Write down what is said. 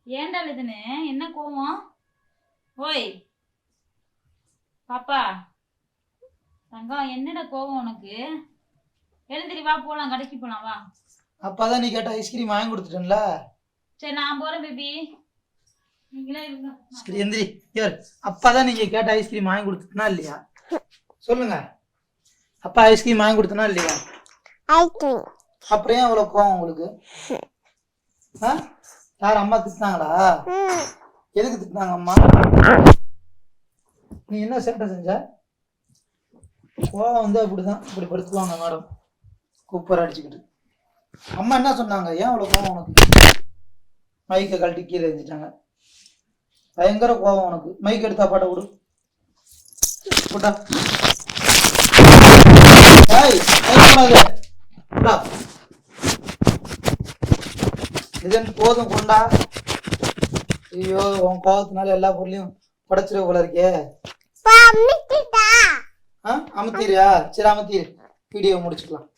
ஏன்டா இதுன்னு என்ன கோவம்? ஓய் பாப்பா தங்கம், என்னடா கோவம் உனக்கு? எழுந்திரி, வா போலாம், கடைக்கு போலாம் வா. அப்பதான் நீ கேட்ட ஐஸ்கிரீம் வாங்கி கொடுத்துட்டேன்ல. சரி நான் போறேன் பேபி, நீங்களே இருங்க. சரி எந்திரி. யார் அப்பதான் நீங்க கேட்ட ஐஸ்கிரீம் வாங்கி கொடுத்துட்டனா இல்லையா? சொல்லுங்க. அப்பா ஐஸ்கிரீம் வாங்கி கொடுத்தனா இல்லையா? அப்புறம் ஏன் அவ்வளவு கோவம் உங்களுக்கு? யார் அம்மா திட்டினாங்களா? எதுக்கு திட்டினாங்க அம்மா? நீ என்ன சேட்டை செஞ்ச? கோவம் வந்து அப்படிதான், இப்படி படுத்துவாங்க மேடம், குப்பரை அடிச்சுக்கிட்டு. அம்மா என்ன சொன்னாங்க? ஏன் அவ்வளவு கோவம் உனக்கு? மைக்கை கழட்டி கீழே எழுதிட்டாங்க. பயங்கர கோவம் உனக்கு. மைக் எடுத்தா பாட்ட விடு. போட்டா போதும் கொண்டா. ஐயோ, உன் கோவத்தினால எல்லா பொருளையும் படைச்சிட போல இருக்கே. அமுத்திரியா? சரி அமுத்திரு, வீடியோ முடிச்சுக்கலாம்.